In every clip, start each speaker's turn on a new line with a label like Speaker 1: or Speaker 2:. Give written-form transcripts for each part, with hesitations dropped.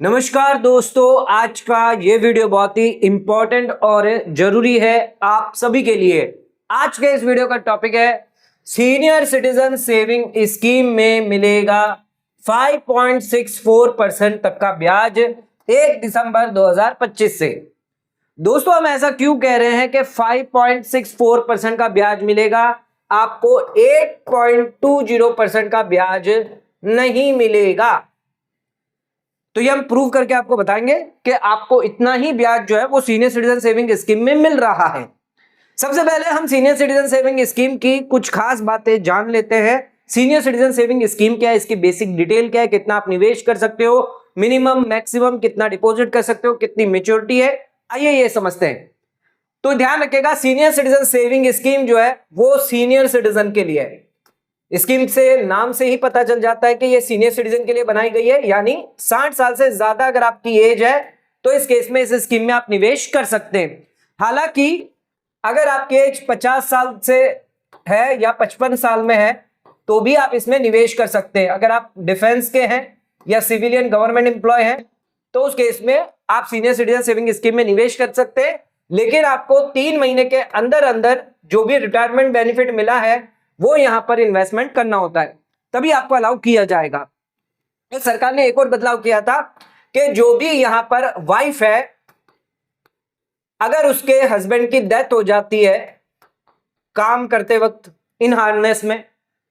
Speaker 1: नमस्कार दोस्तों, आज का ये वीडियो बहुत ही इंपॉर्टेंट और जरूरी है आप सभी के लिए। आज के इस वीडियो का टॉपिक है सीनियर सिटीजन सेविंग स्कीम में मिलेगा 5.64% तक का ब्याज 1 दिसंबर 2025 से। दोस्तों, हम ऐसा क्यों कह रहे हैं कि 5.64% का ब्याज मिलेगा, आपको 8.20% का ब्याज नहीं मिलेगा। तो ये हम प्रूव करके आपको बताएंगे कि आपको इतना ही ब्याज जो है वो सीनियर सिटीजन सेविंग स्कीम में मिल रहा है। सबसे पहले हम सीनियर सिटीजन सेविंग स्कीम की कुछ खास बातें जान लेते हैं। सीनियर सिटीजन सेविंग स्कीम क्या है, इसकी बेसिक डिटेल क्या है, कितना आप निवेश कर सकते हो, मिनिमम मैक्सिमम कितना डिपॉजिट कर सकते हो, कितनी मेच्योरिटी है, आइए ये समझते हैं। तो ध्यान रखिएगा, सीनियर सिटीजन सेविंग स्कीम जो है वो सीनियर सिटीजन के लिए है। स्कीम से नाम से ही पता चल जाता है कि ये सीनियर सिटीजन के लिए बनाई गई है, यानी 60 साल से ज्यादा अगर आपकी एज है तो इस केस में इस स्कीम में आप निवेश कर सकते हैं। हालांकि अगर आपकी एज 50 साल से है या 55 साल में है तो भी आप इसमें निवेश कर सकते हैं। अगर आप डिफेंस के हैं या सिविलियन गवर्नमेंट एम्प्लॉय हैं तो उस केस में आप सीनियर सिटीजन सेविंग स्कीम में निवेश कर सकते हैं, लेकिन आपको 3 महीने के अंदर अंदर जो भी रिटायरमेंट बेनिफिट मिला है वो यहां पर इन्वेस्टमेंट करना होता है, तभी आपको अलाउ किया जाएगा। तो सरकार ने एक और बदलाव किया था कि जो भी यहां पर वाइफ है, अगर उसके हस्बैंड की डेथ हो जाती है काम करते वक्त इन हार्नेस में,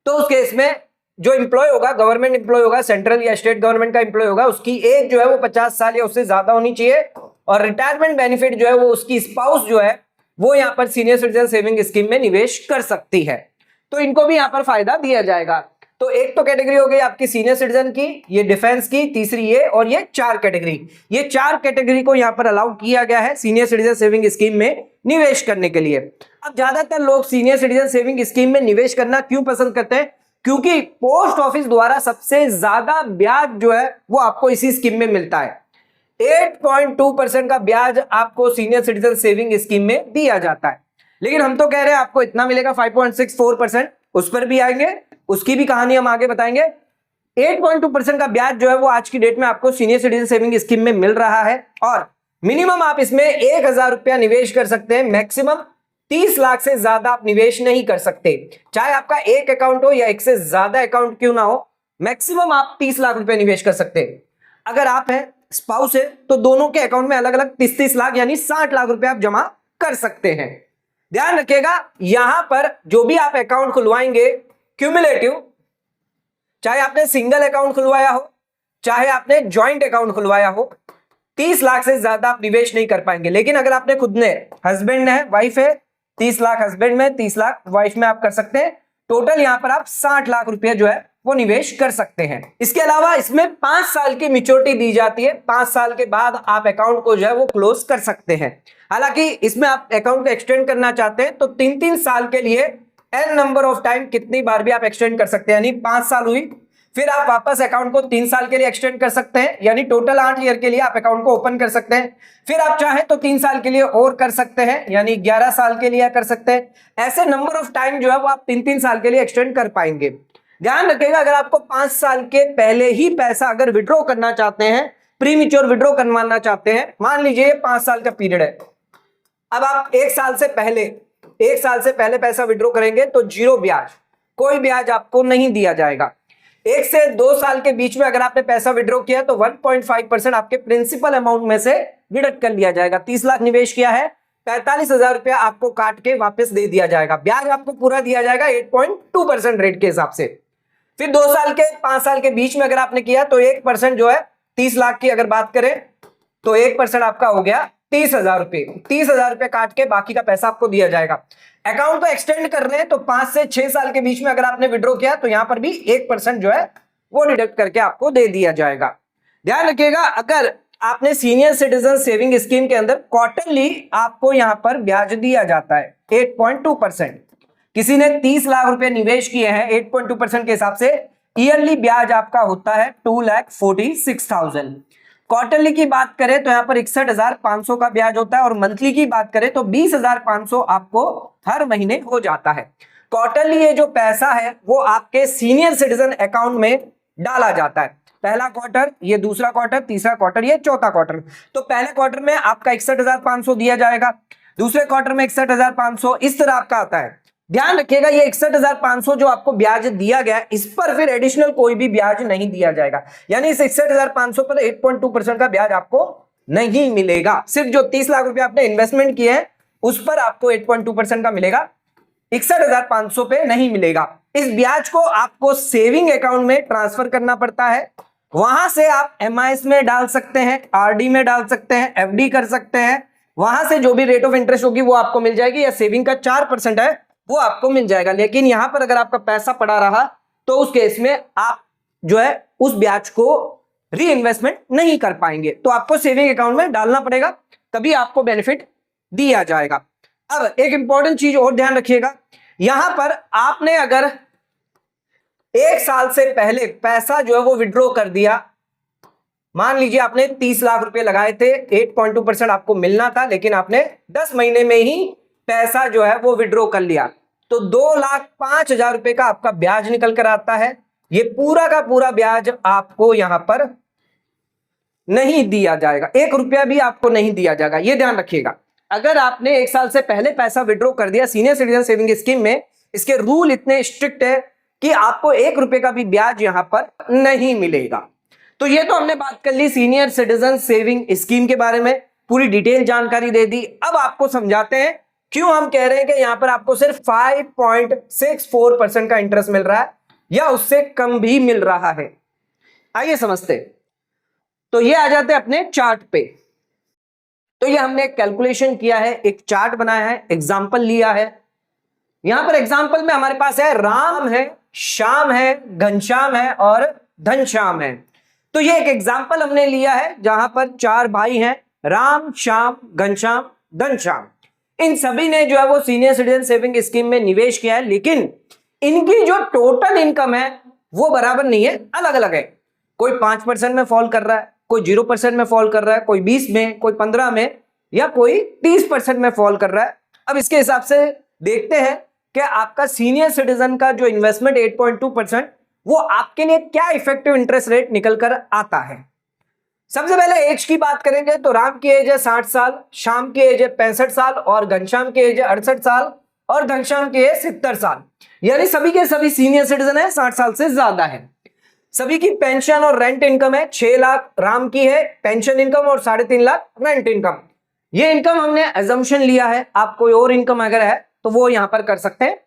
Speaker 1: तो उस केस में जो एम्प्लॉय होगा, गवर्नमेंट एम्प्लॉय होगा, सेंट्रल या स्टेट गवर्नमेंट का एम्प्लॉय होगा, उसकी एज जो है वो 50 साल या उससे ज्यादा होनी चाहिए और रिटायरमेंट बेनिफिट जो है वो उसकी स्पाउस जो है वो यहां पर सीनियर सिटीजन सेविंग स्कीम में निवेश कर सकती है। तो इनको भी यहां पर फायदा दिया जाएगा। तो एक तो कैटेगरी हो गई आपकी सीनियर सिटीजन की, ये डिफेंस की, तीसरी ये, और ये 4 कैटेगरी। ये 4 कैटेगरी को यहां पर अलाउ किया गया है सीनियर सिटीजन सेविंग स्कीम में निवेश करने के लिए। अब ज्यादातर लोग सीनियर सिटीजन सेविंग स्कीम में निवेश करना क्यों पसंद करते हैं? क्योंकि पोस्ट ऑफिस द्वारा सबसे ज्यादा ब्याज जो है वो आपको इसी स्कीम में मिलता है। 8.2% का ब्याज आपको सीनियर सिटीजन सेविंग स्कीम में दिया जाता है, लेकिन हम तो कह रहे हैं आपको इतना मिलेगा 5.64%। उस पर भी आएंगे, उसकी भी कहानी हम आगे बताएंगे। 8.2% का ब्याज जो है वो आज की डेट में आपको सीनियर सिटीजन सेविंग स्कीम में मिल रहा है और मिनिमम आप इसमें 1000 रुपया निवेश कर सकते हैं, मैक्सिमम 30 लाख से ज्यादा आप निवेश नहीं कर सकते। चाहे आपका एक अकाउंट हो या एक से ज्यादा अकाउंट क्यों ना हो, मैक्सिमम आप 30 लाख रुपया निवेश कर सकते हैं। अगर आप हैं, स्पाउस है, तो दोनों के अकाउंट में अलग अलग 30 लाख यानी 60 लाख रुपया आप जमा कर सकते हैं। ध्यान रखिएगा, यहां पर जो भी आप अकाउंट खुलवाएंगे क्यूमुलेटिव, चाहे आपने सिंगल अकाउंट खुलवाया हो चाहे आपने ज्वाइंट अकाउंट खुलवाया हो, 30 लाख से ज्यादा आप निवेश नहीं कर पाएंगे। लेकिन अगर आपने खुद ने, हस्बैंड है, वाइफ है, 30 लाख हस्बैंड में, 30 लाख वाइफ में आप कर सकते हैं। टोटल यहां पर आप 60 लाख रुपया जो है वो निवेश कर सकते हैं। इसके अलावा इसमें 5 साल की मैच्योरिटी दी जाती है। 5 साल के बाद आप अकाउंट को जो है वो क्लोज कर सकते हैं। हालांकि इसमें आप अकाउंट को एक्सटेंड करना चाहते हैं तो 3-3 साल के लिए n नंबर ऑफ टाइम कितनी बार भी आप एक्सटेंड कर सकते हैं, यानी 5 साल हुई, फिर आप वापस अकाउंट को 3 साल के लिए एक्सटेंड कर सकते हैं, यानी टोटल 8 ईयर के लिए आप अकाउंट को ओपन कर सकते हैं। फिर आप चाहें तो 3 साल के लिए और कर सकते हैं, यानी 11 साल के लिए कर सकते हैं। ऐसे नंबर ऑफ टाइम जो है वो आप 3-3 साल के लिए एक्सटेंड कर पाएंगे। ध्यान रखिएगा, अगर आपको 5 साल के पहले ही पैसा अगर विड्रॉ करना चाहते हैं, प्रीमेच्योर विड्रॉ करवाना चाहते हैं, मान लीजिए 5 साल का पीरियड है, अब आप 1 साल से पहले पैसा विड्रॉ करेंगे तो 0 ब्याज, कोई ब्याज आपको नहीं दिया जाएगा। 1 से 2 साल के बीच में अगर आपने पैसा विड्रॉ किया तो 1.5% आपके प्रिंसिपल अमाउंट में से डिडक्ट कर लिया जाएगा। 30 लाख निवेश किया है, 45,000 रुपया आपको काट के वापस दे दिया जाएगा। ब्याज आपको पूरा दिया जाएगा 8.2% रेट के हिसाब से। फिर 2 साल के 5 साल के बीच में अगर आपने किया तो 1% जो है, 30 लाख की अगर बात करें तो 1% आपका हो गया 30,000 रुपए। 30,000 रुपए काट के बाकी का पैसा आपको दिया जाएगा। अकाउंट को एक्सटेंड कर रहे हैं तो 5 से 6 साल के बीच में अगर आपने विड्रॉ किया तो यहां पर भी 1% जो है वो डिडक्ट करके आपको दे दिया जाएगा। ध्यान रखिएगा, अगर आपने सीनियर सिटीजन सेविंग स्कीम के अंदर क्वार्टरली आपको यहां पर ब्याज दिया जाता है 8.2%। किसी ने 30 लाख रुपए निवेश किए हैं, 8.2% के हिसाब से ईयरली ब्याज आपका होता है 2,46,000। क्वार्टरली की बात करें तो यहां पर 61,500 का ब्याज होता है और मंथली की बात करें तो 20,500 आपको हर महीने हो जाता है। क्वार्टरली ये जो पैसा है वो आपके सीनियर सिटीजन अकाउंट में डाला जाता है। पहला क्वार्टर, ये दूसरा क्वार्टर, तीसरा क्वार्टर, ये चौथा क्वार्टर। तो पहले क्वार्टर में आपका 61,500 दिया जाएगा, दूसरे क्वार्टर में 61,500, इस तरह आपका आता है। ध्यान रखिएगा ये 61,500 जो आपको ब्याज दिया गया है, इस पर फिर एडिशनल कोई भी ब्याज नहीं दिया जाएगा, यानी इस 61,500 पर 8.2% का ब्याज आपको नहीं मिलेगा। सिर्फ जो 30 लाख रुपए आपने इन्वेस्टमेंट किए हैं उस पर आपको 8.2% का मिलेगा, 61,500 पे नहीं मिलेगा। इस ब्याज को आपको सेविंग अकाउंट में ट्रांसफर करना पड़ता है, वहां से आप MIS में डाल सकते हैं, RD में डाल सकते हैं, FD कर सकते हैं, वहां से जो भी रेट ऑफ इंटरेस्ट होगी वो आपको मिल जाएगी, या सेविंग का 4% है वो आपको मिल जाएगा। लेकिन यहां पर अगर आपका पैसा पड़ा रहा तो उस केस में आप जो है उस ब्याज को री इन्वेस्टमेंट नहीं कर पाएंगे, तो आपको सेविंग अकाउंट में डालना पड़ेगा, तभी आपको बेनिफिट दिया जाएगा। अब एक इंपॉर्टेंट चीज और ध्यान रखिएगा, यहां पर आपने अगर 1 साल से पहले पैसा जो है वो विड्रॉ कर दिया, मान लीजिए आपने 30 लाख रुपए लगाए थे, 8.2% आपको मिलना था, लेकिन आपने 10 महीने में ही पैसा जो है वो विड्रॉ कर लिया, तो 2,05,000 रुपए का आपका ब्याज निकल कर आता है। ये पूरा का पूरा ब्याज आपको यहां पर नहीं दिया जाएगा, 1 रुपया भी आपको नहीं दिया जाएगा, ये ध्यान रखिएगा। अगर आपने 1 साल से पहले पैसा विड्रॉ कर दिया सीनियर सिटीजन सेविंग स्कीम में, इसके रूल इतने स्ट्रिक्ट है कि आपको 1 रुपए का भी ब्याज यहां पर नहीं मिलेगा। तो ये तो हमने बात कर ली सीनियर सिटीजन सेविंग स्कीम के बारे में, पूरी डिटेल जानकारी दे दी। अब आपको समझाते हैं क्यों हम कह रहे हैं कि यहां पर आपको सिर्फ 5.64% का इंटरेस्ट मिल रहा है या उससे कम भी मिल रहा है। आइए समझते। तो ये आ जाते हैं अपने चार्ट पे। तो ये हमने कैलकुलेशन किया है, एक चार्ट बनाया है, एग्जाम्पल लिया है। यहां पर एग्जाम्पल में हमारे पास है राम है, श्याम है, घनश्याम है और धनश्याम है। तो ये एक एग्जाम्पल हमने लिया है जहां पर 4 भाई हैं, राम, श्याम, घनश्याम, धनश्याम। इन सभी ने जो है वो सीनियर सिटीजन सेविंग स्कीम में निवेश किया है, लेकिन इनकी जो टोटल इनकम है वो बराबर नहीं है, अलग अलग है। कोई 5% में फॉल कर रहा है, कोई 0% में फॉल कर रहा है, कोई 20 में, कोई 15 में, या कोई 30% में फॉल कर रहा है। अब इसके हिसाब से देखते हैं कि आपका सीनियर सिटीजन का जो इन्वेस्टमेंट 8.2%, वो आपके लिए क्या इफेक्टिव इंटरेस्ट रेट निकल कर आता है। सबसे पहले एज की बात करेंगे तो राम की एज है 60 साल, श्याम की एज है 65 साल और घनश्याम की एज है 68 साल और धनश्याम की है 70 साल। यानी सभी के सभी सीनियर सिटीजन है, 60 साल से ज्यादा है। सभी की पेंशन और रेंट इनकम है, 6 लाख राम की है पेंशन इनकम और 3.5 लाख रेंट इनकम। ये इनकम हमने एजम्पशन लिया है, आप कोई और इनकम अगर है तो वो यहां पर कर सकते हैं।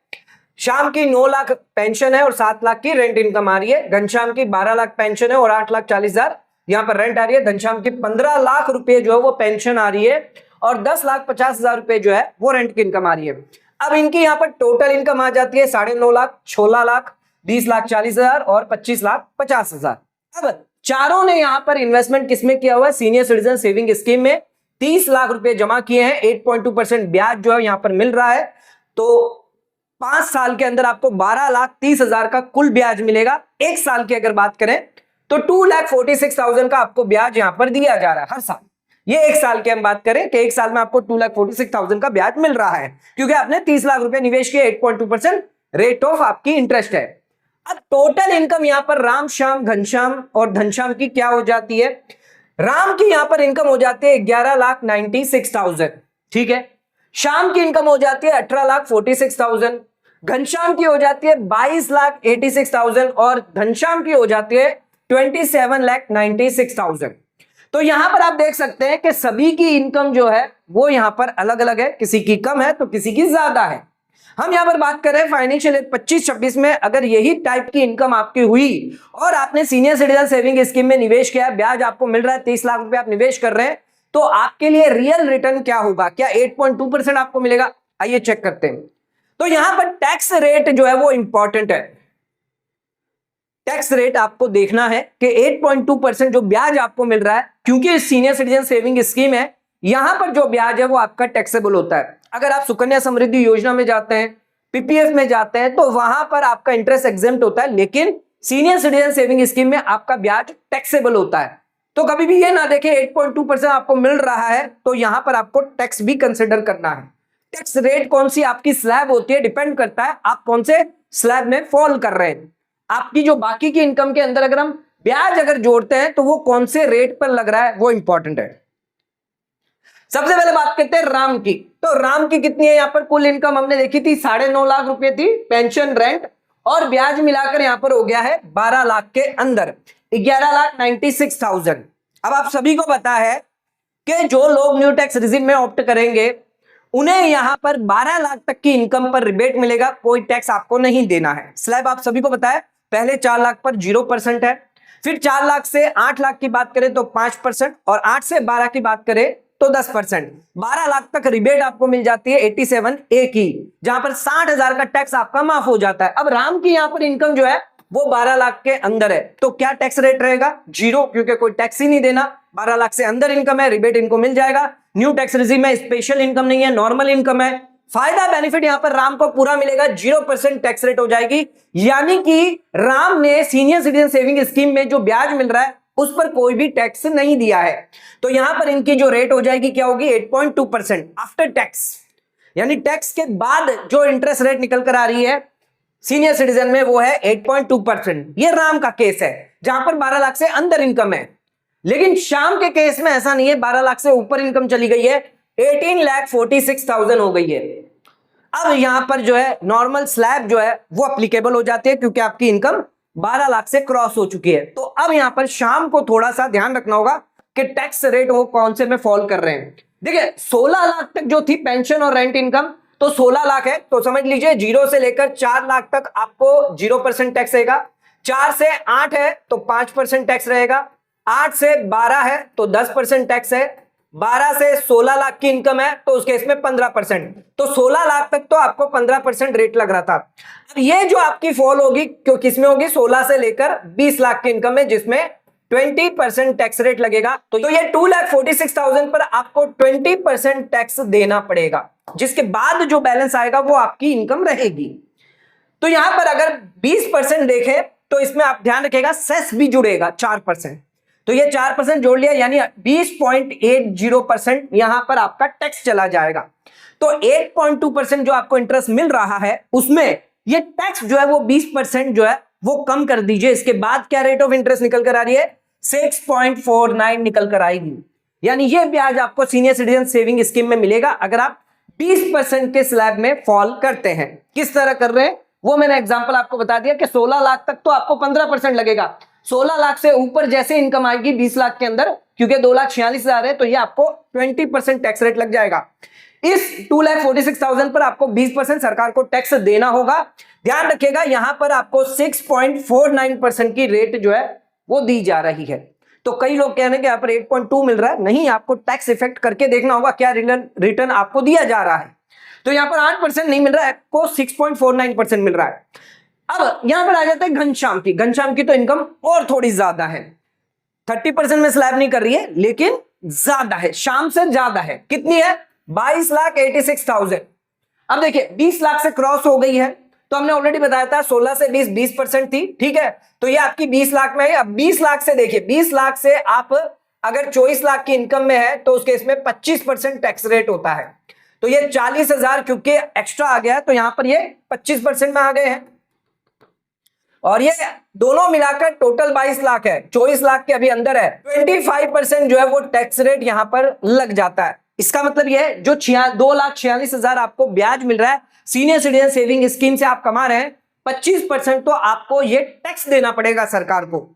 Speaker 1: श्याम की 9 लाख पेंशन है और 7 लाख की रेंट इनकम आ रही है। घनश्याम की 12 लाख पेंशन है और 8,40,000 यहां पर रेंट आ रही है। धनश्याम की 15 लाख रुपए जो है वो पेंशन आ रही है और 10,50,000 रुपए जो है वो रेंट की इनकम आ रही है। अब इनकी यहां पर टोटल इनकम आ जाती है 9.5 लाख, 16 लाख, 20,40,000 और 25,50,000। अब चारों ने यहां पर इन्वेस्टमेंट किसमें किया हुआ है, सीनियर सिटीजन सेविंग स्कीम में 30 लाख रुपए जमा किए हैं। 8.2% ब्याज जो है यहां पर मिल रहा है, तो 5 साल के अंदर आपको 12,30,000 का कुल ब्याज मिलेगा। 1 साल की अगर बात करें तो 2,46,000 का आपको ब्याज यहां पर दिया जा रहा है हर साल। ये 1 साल की हम बात करें कि 1 साल में आपको 2,46,000 का ब्याज मिल रहा है, क्योंकि आपने 30 लाख रुपए निवेश किए। 8.2% रेट ऑफ आपकी इंटरेस्ट है। अब टोटल इनकम यहां पर राम, श्याम, घनश्याम और धनश्याम की क्या हो जाती है। राम की यहां पर इनकम हो जाती है 11,96,000, ठीक है। श्याम की इनकम हो जाती है 18,46,000, घनश्याम की हो जाती है 22,86,000 और धनश्याम की हो जाती है 27,96,000। तो यहां पर आप देख सकते हैं कि सभी की इनकम जो है वो यहां पर अलग अलग है, किसी की कम है तो किसी की ज्यादा है। हम यहां पर बात कर रहे हैं फाइनेंशियल 25-26 में अगर यही टाइप की इनकम आपकी हुई और आपने सीनियर सिटीजन सेविंग स्कीम में निवेश किया, ब्याज आपको मिल रहा है, 30 लाख रुपए आप निवेश कर रहे हैं, तो आपके लिए रियल रिटर्न क्या होगा, क्या 8.2% आपको मिलेगा। आइए चेक करते हैं। तो यहां पर टैक्स रेट जो है वो इंपॉर्टेंट है। टैक्स रेट आपको देखना है कि 8.2% जो ब्याज आपको मिल रहा है, क्योंकि सीनियर सिटीजन सेविंग स्कीम है, यहां पर जो ब्याज है वो आपका टैक्सेबल होता है। अगर आप सुकन्या समृद्धि योजना में जाते हैं, पीपीएफ में जाते हैं, तो वहां पर आपका इंटरेस्ट एग्जेम्प्ट होता है, लेकिन सीनियर सिटीजन सेविंग स्कीम में आपका ब्याज टैक्सेबल होता है। तो कभी भी ये ना देखें 8.2% आपको मिल रहा है तो यहां पर आपको टैक्स भी कंसिडर करना है। टैक्स रेट कौन सी आपकी स्लैब होती है, डिपेंड करता है आप कौन से स्लैब में फॉल कर रहे हैं। आपकी जो बाकी की इनकम के अंदर अगर हम ब्याज अगर जोड़ते हैं तो वो कौन से रेट पर लग रहा है वो इंपॉर्टेंट है। सबसे पहले बात करते हैं राम की। तो राम की कितनी है यहां पर कुल इनकम हमने देखी थी 9.5 लाख रुपए थी, पेंशन रेंट और ब्याज मिलाकर यहां पर हो गया है 12 लाख के अंदर 11,96,000। अब आप सभी को पता है कि जो लोग न्यू टैक्स रिजिम में ऑप्ट करेंगे उन्हें यहां पर 12 लाख तक की इनकम पर रिबेट मिलेगा, कोई टैक्स आपको नहीं देना है। स्लैब आप सभी को पता है पहले 4 लाख पर 0% है, फिर 4 लाख से 8 लाख की बात करें तो 5% और 8 से 12 की बात करें तो 10%। 12 लाख तक रिबेट आपको मिल जाती है 87A की, जहां पर 60,000 का टैक्स आपका माफ हो जाता है। अब राम की यहां पर इनकम जो है वो 12 लाख के अंदर है, तो क्या टैक्स रेट रहेगा? 0, क्योंकि कोई टैक्स ही नहीं देना। 12 लाख से अंदर इनकम है, रिबेट इनको मिल जाएगा। न्यू टैक्स रिजिम में स्पेशल इनकम नहीं है, नॉर्मल इनकम है। फायदा बेनिफिट यहां पर राम को पूरा मिलेगा, 0% टैक्स रेट हो जाएगी। यानी कि राम ने सीनियर सिटीजन सेविंग स्कीम में जो ब्याज मिल रहा है उस पर कोई भी टैक्स नहीं दिया है, तो यहां पर इनकी जो रेट हो जाएगी क्या होगी? 8.2% आफ्टर टैक्स। यानी टैक्स के बाद जो इंटरेस्ट रेट निकल कर आ रही है सीनियर सिटीजन में वो है 8.2%। ये राम का केस है जहां पर 12 लाख से अंदर इनकम है। लेकिन श्याम के केस में ऐसा नहीं है, 12 लाख से ऊपर इनकम चली गई है, 18,46,000 हो गई है। अब यहां पर जो है नॉर्मल स्लैब जो है वो अप्लीकेबल हो जाती है क्योंकि आपकी इनकम 12 लाख से क्रॉस हो चुकी है। तो अब यहां पर श्याम को थोड़ा सा ध्यान रखना होगा कि टैक्स रेट वो कौन से में फॉल कर रहे हैं। देखिए 16 लाख तक जो थी पेंशन और रेंट इनकम, तो 16 लाख है तो समझ लीजिए 0 से लेकर 4 लाख तक आपको 0% टैक्स रहेगा। 4 से 8 है तो 5% टैक्स रहेगा। 8 से 12 है तो 10% टैक्स है। 12 से 16 लाख की इनकम है तो उस केस में 15%। तो 16 लाख तक तो आपको 15% रेट लग रहा था। अब ये जो आपकी फॉल होगी क्यों किसमें होगी? 16 से लेकर 20 लाख की इनकम में, जिसमें 20% टैक्स रेट लगेगा। तो ये 2,46,000 पर आपको 20% टैक्स देना पड़ेगा, जिसके बाद जो बैलेंस आएगा वो आपकी इनकम रहेगी। तो यहां पर अगर 20% देखें तो इसमें आप ध्यान रखिएगा सेस भी जुड़ेगा 4%। तो ये 4% जोड़ लिया यानी 20.80% यहां पर आपका टैक्स चला जाएगा। तो 8.2% जो आपको इंटरेस्ट मिल रहा है उसमें ये टैक्स जो है वो 20% जो है वो कम कर दीजिए। इसके बाद क्या रेट ऑफ इंटरेस्ट निकल कर आ रही है? 6.49 निकल कर आएगी। यानी ये ब्याज आपको सीनियर सिटीजन सेविंग स्कीम में मिलेगा अगर आप 20% के स्लैब में फॉल करते हैं। किस तरह कर रहे हैं वो मैंने एग्जांपल आपको बता दिया कि 16 लाख तक तो आपको 15% लगेगा। 16 लाख से ऊपर जैसे इनकम आएगी 20 लाख के अंदर, क्योंकि 2,46,000 है तो ये आपको 20% टैक्स रेट लग जाएगा। इस 2,46,000 पर आपको 20% सरकार को टैक्स देना होगा। ध्यान रखिएगा यहां पर आपको 6.49% की रेट जो है वो दी जा रही है। तो कई लोग कह रहे हैं कि यहाँ पर 8.2 मिल रहा है, नहीं, आपको टैक्स इफेक्ट करके देखना होगा क्या रिटर्न आपको दिया जा रहा है। तो यहां पर 8% नहीं मिल रहा है, आपको 6.49% मिल रहा है। अब यहां पर आ जाता है घनश्याम की। घनश्याम की तो इनकम और थोड़ी ज्यादा है, 30% में स्लैब नहीं कर रही है लेकिन ज्यादा है, श्याम से ज्यादा है। कितनी है? 22,86,000। अब देखिए 20 लाख से क्रॉस हो गई है, तो हमने ऑलरेडी बताया था 16 से 20% थी, ठीक है। तो ये आपकी 20 लाख में है। अब 20 लाख से देखिए, 20 लाख से आप अगर 24 लाख की इनकम में है तो उसके इसमें 25% टैक्स रेट होता है। तो ये 40,000 क्योंकि एक्स्ट्रा आ गया तो यहां पर ये 25% में आ गए हैं। और ये दोनों मिलाकर टोटल 22 लाख है, 24 लाख के अभी अंदर है। 25% जो है वो टैक्स रेट यहां पर लग जाता है। इसका मतलब ये है जो 2,46,000 आपको ब्याज मिल रहा है सीनियर सिटीजन सेविंग स्कीम से आप कमा रहे हैं, 25% तो आपको ये टैक्स देना पड़ेगा सरकार को।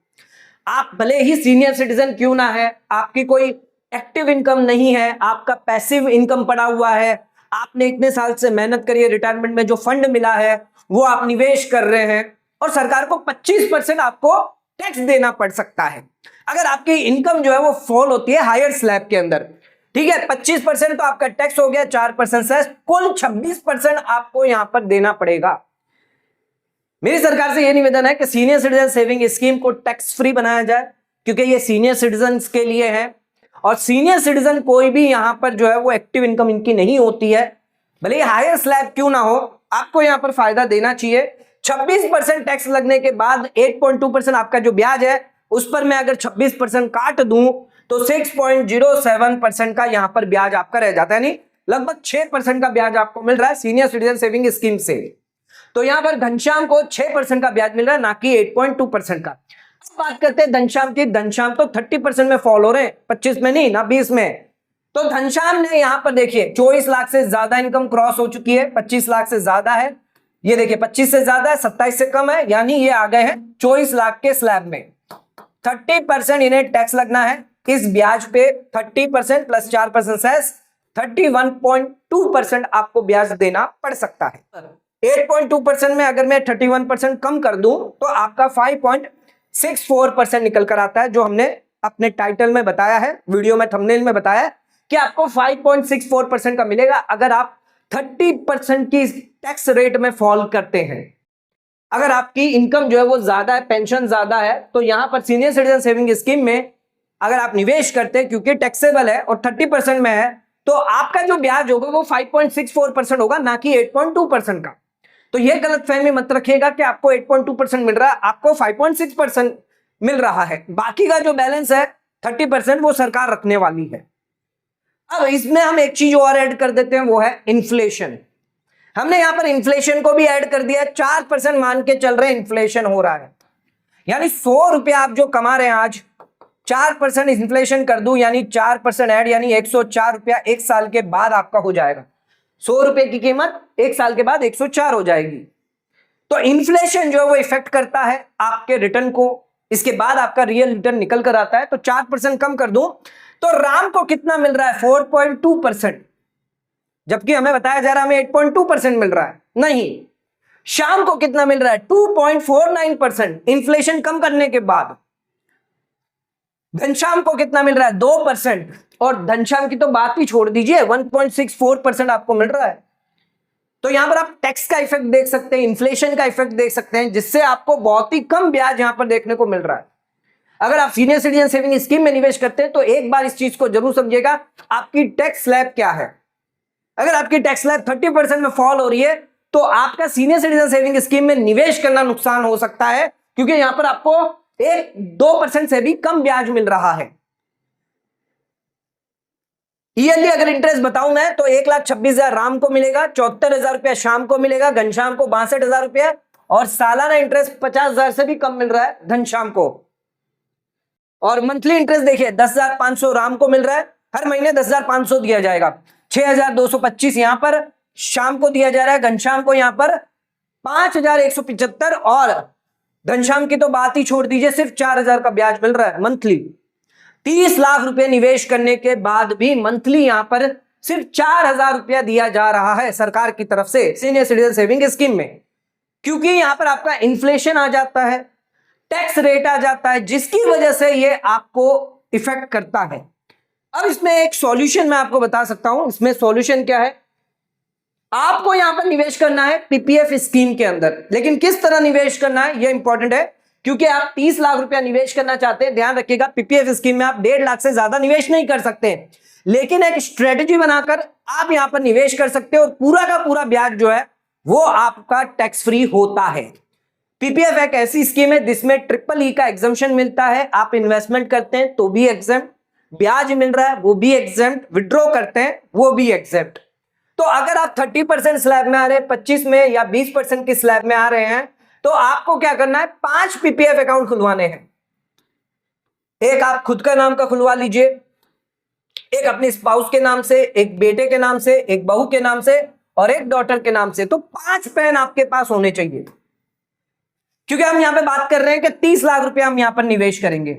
Speaker 1: आप भले ही सीनियर सिटीजन क्यों ना है, आपकी कोई एक्टिव इनकम नहीं है, आपका पैसिव इनकम पड़ा हुआ है, आपने इतने साल से मेहनत करी है, रिटायरमेंट में जो फंड मिला है वो आप निवेश कर रहे हैं और सरकार को 25% आपको टैक्स देना पड़ सकता है अगर आपकी इनकम जो है वो फॉल होती है हायर स्लैब के अंदर, ठीक है। 25% तो आपका टैक्स हो गया, 4% से कुल 26% आपको यहां पर देना पड़ेगा। मेरी सरकार से यह निवेदन है कि सीनियर सिटीजन सेविंग स्कीम को टैक्स फ्री बनाया जाए, क्योंकि ये सीनियर सिटीजन के लिए है और सीनियर सिटीजन कोई भी यहां पर जो है वो एक्टिव इनकम इनकी नहीं होती है, भले ही हायर स्लैब क्यों ना हो, आपको यहां पर फायदा देना चाहिए। 26% टैक्स लगने के बाद 8.2% आपका जो ब्याज है उस पर मैं अगर 26% काट दूं तो 6.07% का यहां पर ब्याज आपका रह जाता है, यानी लगभग 6% का ब्याज आपको मिल रहा है सीनियर सिटीजन सेविंग स्कीम से। तो यहां पर घनश्याम को 6% का ब्याज मिल रहा है, ना कि 8.2% का। बात करते हैं घनश्याम की। घनश्याम तो 30% में फॉल हो रहे हैं, 25 में नहीं ना 20 में। तो घनश्याम ने यहां पर देखिए 24 लाख से ज्यादा इनकम क्रॉस हो चुकी है, 25 लाख से ज्यादा है, ये देखिए 25 से ज्यादा है, 27 से कम है, यानी ये आ गए हैं 24 लाख के स्लैब में। 30% इन्हें टैक्स लगना है इस ब्याज पे, 30% प्लस 4% सेस, 31.2% आपको ब्याज देना पड़ सकता है। 8.2% में अगर मैं 31% कम कर दूं तो आपका 5.64% निकल कर आता है, जो हमने अपने टाइटल में बताया है, वीडियो में थंबनेल में बताया है कि आपको 5.64% का मिलेगा अगर आप 30% की टैक्स रेट में फॉल करते हैं। अगर आपकी इनकम जो है वो ज्यादा है, पेंशन ज्यादा है, तो यहां पर सीनियर सिटीजन सेविंग स्कीम में अगर आप निवेश करते हैं, क्योंकि टैक्सेबल है और 30% में है, तो आपका जो ब्याज होगा वो 5.64% होगा, ना कि 8.2% का। तो यह गलतफहमी मत रखिएगा कि आपको 8.2% मिल रहा है, आपको 5.6% मिल रहा है। बाकी का जो बैलेंस है 30% वो सरकार रखने वाली है। अब इसमें हम एक चीज और ऐड कर देते हैं, वो है इन्फ्लेशन। हमने यहां पर इन्फ्लेशन को भी ऐड कर दिया, 4% मान के चल रहे इन्फ्लेशन हो रहा है, यानी 100 रुपया आप जो कमा रहे हैं आज, 4% इन्फ्लेशन कर दूं यानी 4% ऐड, यानी 104 रुपया एक साल के बाद आपका हो जाएगा। 100 रुपए की कीमत एक साल के बाद 104 हो जाएगी। तो इन्फ्लेशन जो है वो इफेक्ट करता है आपके रिटर्न को, इसके बाद आपका रियल रिटर्न निकल कर आता है। तो 4% कम कर दूं तो राम को कितना मिल रहा है, 4.2%, जबकि हमें बताया जा रहा है हमें 8.2% मिल रहा है। नहीं, श्याम को कितना मिल रहा है, 2.49% इन्फ्लेशन कम करने के बाद। घनश्याम को कितना मिल रहा है, 2%, और घनश्याम की तो बात ही छोड़ दीजिए, 1.64% आपको मिल रहा है। तो यहां पर आप टैक्स का इफेक्ट देख सकते हैं, इन्फ्लेशन का इफेक्ट देख सकते हैं, जिससे आपको बहुत ही कम ब्याज यहां पर देखने को मिल रहा है। अगर आप सीनियर सिटीजन सेविंग स्कीम में निवेश करते हैं तो एक बार इस चीज को जरूर समझिएगा, आपकी टैक्स स्लैब क्या है। अगर आपकी टैक्स स्लैब 30% में फॉल हो रही है तो आपका सीनियर सिटीजन सेविंग स्कीम में निवेश करना नुकसान हो सकता है, क्योंकि यहां पर आपको 2% से भी कम ब्याज मिल रहा है। ईयरली अगर इंटरेस्ट बताऊं मैं तो 1,26,000 राम को मिलेगा, 74,000 रुपया शाम को मिलेगा, घनश्याम को 62,000 रुपया, और सालाना इंटरेस्ट 50,000 से भी कम मिल रहा है घनश्याम को। और मंथली इंटरेस्ट देखिए 10,500 राम को मिल रहा है, हर महीने 10,500 दिया जाएगा, 6,225 यहां पर शाम को दिया जा रहा है, घनश्याम को यहां पर 5,175, और घनश्याम की तो बात ही छोड़ दीजिए, सिर्फ 4,000 का ब्याज मिल रहा है मंथली। 30 लाख रुपए निवेश करने के बाद भी मंथली यहां पर सिर्फ 4,000 रुपया दिया जा रहा है सरकार की तरफ से सीनियर सिटीजन सेविंग स्कीम में, क्योंकि यहां पर आपका इन्फ्लेशन आ जाता है, टैक्स रेट आ जाता है, जिसकी वजह से ये आपको इफेक्ट करता है। अब इसमें एक सॉल्यूशन मैं आपको बता सकता हूं। इसमें सॉल्यूशन क्या है, आपको यहां पर निवेश करना है पीपीएफ स्कीम के अंदर, लेकिन किस तरह निवेश करना है यह इंपॉर्टेंट है, क्योंकि आप 30 लाख रुपया निवेश करना चाहते हैं। ध्यान रखिएगा, पीपीएफ स्कीम में आप 1.5 लाख से ज्यादा निवेश नहीं कर सकते, लेकिन एक स्ट्रेटेजी बनाकर आप यहां पर निवेश कर सकते हो और पूरा का पूरा ब्याज जो है वो आपका टैक्स फ्री होता है। पीपीएफ एक ऐसी स्कीम है जिसमें EEE का एग्जम्पशन मिलता है, आप इन्वेस्टमेंट करते हैं तो भी एग्जेम्प्ट, ब्याज मिल रहा है वो भी एग्जेम्प्ट, विड्रॉ करते हैं वो भी एग्जेम्प्ट। तो अगर आप 30% स्लैब में आ रहे हैं, 25 में या 20% की स्लैब में आ रहे हैं, तो आपको क्या करना है, 5 पीपीएफ अकाउंट खुलवाने हैं। एक आप खुद का नाम का खुलवा लीजिए, एक अपने स्पाउस के नाम से, एक बेटे के नाम से, एक बहू के नाम से, और एक डॉटर के नाम से। तो 5 पैन आपके पास होने चाहिए, क्योंकि हम यहां पे बात कर रहे हैं कि 30 लाख रुपया हम यहां पर निवेश करेंगे।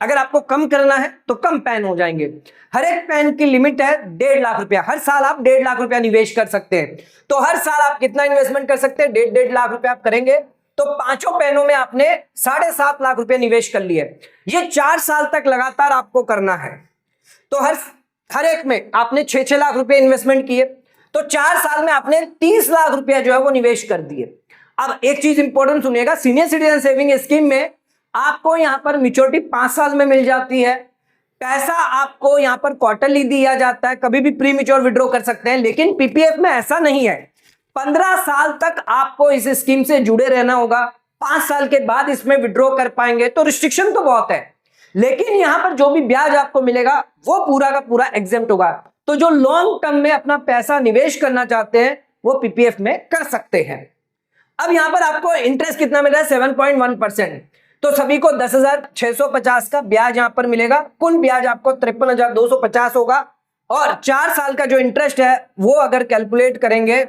Speaker 1: अगर आपको कम करना है तो कम पैन हो जाएंगे। हर एक पैन की लिमिट है 1.5 लाख रुपया, हर साल आप 1.5 लाख रुपया निवेश कर सकते हैं। तो हर साल आप कितना इन्वेस्टमेंट कर सकते हैं, 1.5 लाख रुपया आप करेंगे तो 5 पैनों में आपने 7.5 लाख रुपया निवेश कर लिए। ये 4 साल तक लगातार आपको करना है। तो हर एक में आपने 6-6 लाख रुपए इन्वेस्टमेंट किए, तो 4 साल में आपने 30 लाख रुपया जो है वो निवेश कर दिए। अब एक चीज इंपॉर्टेंट सुनिएगा, सीनियर सिटीजन सेविंग स्कीम में आपको यहां पर मैच्योरिटी 5 साल में मिल जाती है, पैसा आपको यहां पर क्वार्टरली दिया जाता है, कभी भी प्री मैच्योर विड्रॉ कर सकते हैं। लेकिन पीपीएफ में ऐसा नहीं है, 15 साल तक आपको इस स्कीम से जुड़े रहना होगा, 5 साल के बाद इसमें विड्रॉ कर पाएंगे। तो रिस्ट्रिक्शन तो बहुत है, लेकिन यहां पर जो भी ब्याज आपको मिलेगा वो पूरा का पूरा एग्जेम्प्ट होगा। तो जो लॉन्ग टर्म में अपना पैसा निवेश करना चाहते हैं वो पीपीएफ में कर सकते हैं। अब यहां पर आपको इंटरेस्ट कितना मिल रहा है, 7.1%। तो सभी को 10,650 का ब्याज यहां पर मिलेगा। कुल ब्याज आपको 53,250 होगा और 4 साल का जो इंटरेस्ट है वो अगर कैलकुलेट करेंगे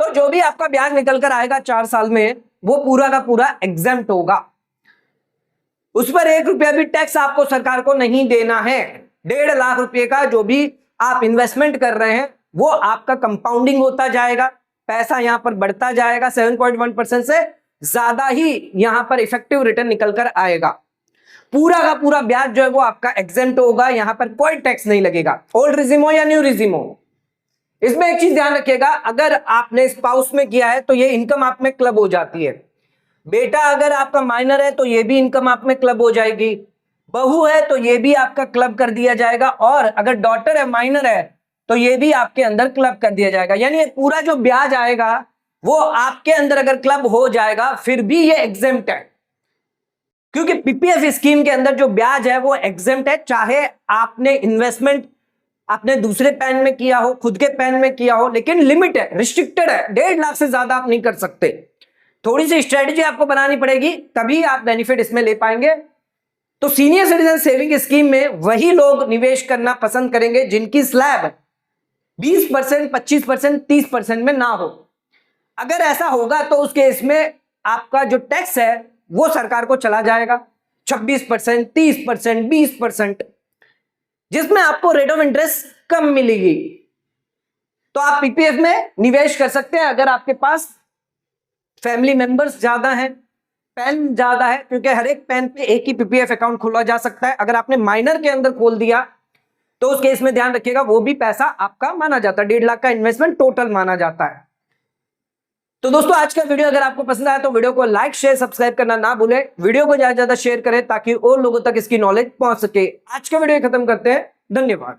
Speaker 1: तो जो भी आपका ब्याज निकल कर आएगा 4 साल में वो पूरा का पूरा एग्जेम्प्ट होगा। उस पर 1 रुपया भी टैक्स आपको सरकार को नहीं देना है। 1.5 लाख रुपए का जो भी आप इन्वेस्टमेंट कर रहे हैं वो आपका कंपाउंडिंग होता जाएगा, पैसा यहां पर बढ़ता जाएगा, 7.1% से ज्यादा ही यहां पर इफेक्टिव रिटर्न निकल कर आएगा। पूरा का पूरा ब्याज जो है वो आपका एग्जेम्प्ट होगा, यहां पर कोई टैक्स नहीं लगेगा। ओल्ड रिजिम हो या न्यू रिजिम हो, इसमें एक चीज ध्यान रखिएगा, अगर आपने स्पाउस में किया है तो ये इनकम आप में क्लब हो जाती है। बेटा अगर आपका माइनर है तो ये भी इनकम आप में क्लब हो जाएगी, बहू है तो ये भी आपका क्लब कर दिया जाएगा, और अगर डॉटर है माइनर है तो ये भी आपके अंदर क्लब कर दिया जाएगा। यानी पूरा जो ब्याज आएगा वो आपके अंदर अगर क्लब हो जाएगा फिर भी ये एग्जेम्प्ट है, क्योंकि पीपीएफ स्कीम के अंदर जो ब्याज है वो एग्जेम्प्ट है। चाहे आपने इन्वेस्टमेंट आपने दूसरे पैन में किया हो, खुद के पैन में किया हो, लेकिन लिमिट है, रिस्ट्रिक्टेड है, 1.5 लाख से ज्यादा आप नहीं कर सकते। थोड़ी सी स्ट्रेटेजी आपको बनानी पड़ेगी तभी आप बेनिफिट इसमें ले पाएंगे। तो सीनियर सिटीजन सेविंग स्कीम में वही लोग निवेश करना पसंद करेंगे जिनकी स्लैब 20%, 25%, 30% में ना हो। अगर ऐसा होगा तो उस केस में आपका जो टैक्स है वो सरकार को चला जाएगा 26%, 30%, 20%, जिसमें आपको रेट ऑफ इंटरेस्ट कम मिलेगी। तो आप पीपीएफ में निवेश कर सकते हैं अगर आपके पास फैमिली मेंबर्स ज्यादा हैं, पैन ज्यादा है, क्योंकि हर एक पैन पे एक ही पीपीएफ अकाउंट खोला जा सकता है। अगर आपने माइनर के अंदर खोल दिया तो उस केस में ध्यान रखिएगा वो भी पैसा आपका माना जाता है, 1.5 लाख का इन्वेस्टमेंट टोटल माना जाता है। तो दोस्तों आज का वीडियो अगर आपको पसंद आया तो वीडियो को लाइक शेयर सब्सक्राइब करना ना भूलें, वीडियो को ज्यादा से ज्यादा शेयर करें ताकि और लोगों तक इसकी नॉलेज पहुंच सके। आज का वीडियो खत्म करते हैं, धन्यवाद।